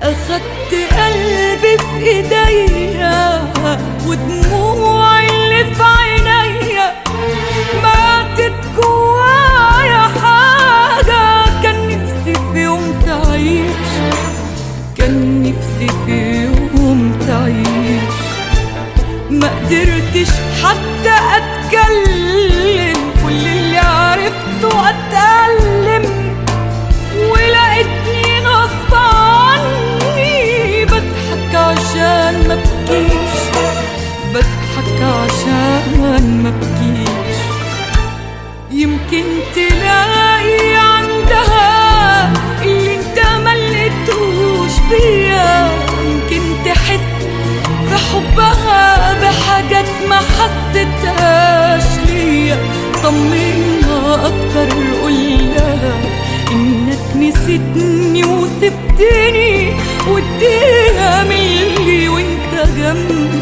أخدت قلبي في إيديا ودموعي اللي في عينيا ماتت جوايا حاجة كان نفسي في يوم تعيش، كان نفسي في يوم تعيش. ما قدرتش حتى أتكلم، كل اللي عرفته أتألم، ولقيتني غصب عني بضحك عشان ما بكيش، بضحك عشان ما بكيش. يمكن تلاقي عندها اللي انت ملقتوش فيا، يمكن تحس في حبها بحاجات ما حسيتهاش ليا. طمنها اكتر، قولها انك نسيتني وسبتني واديها ملي وانت جنبي.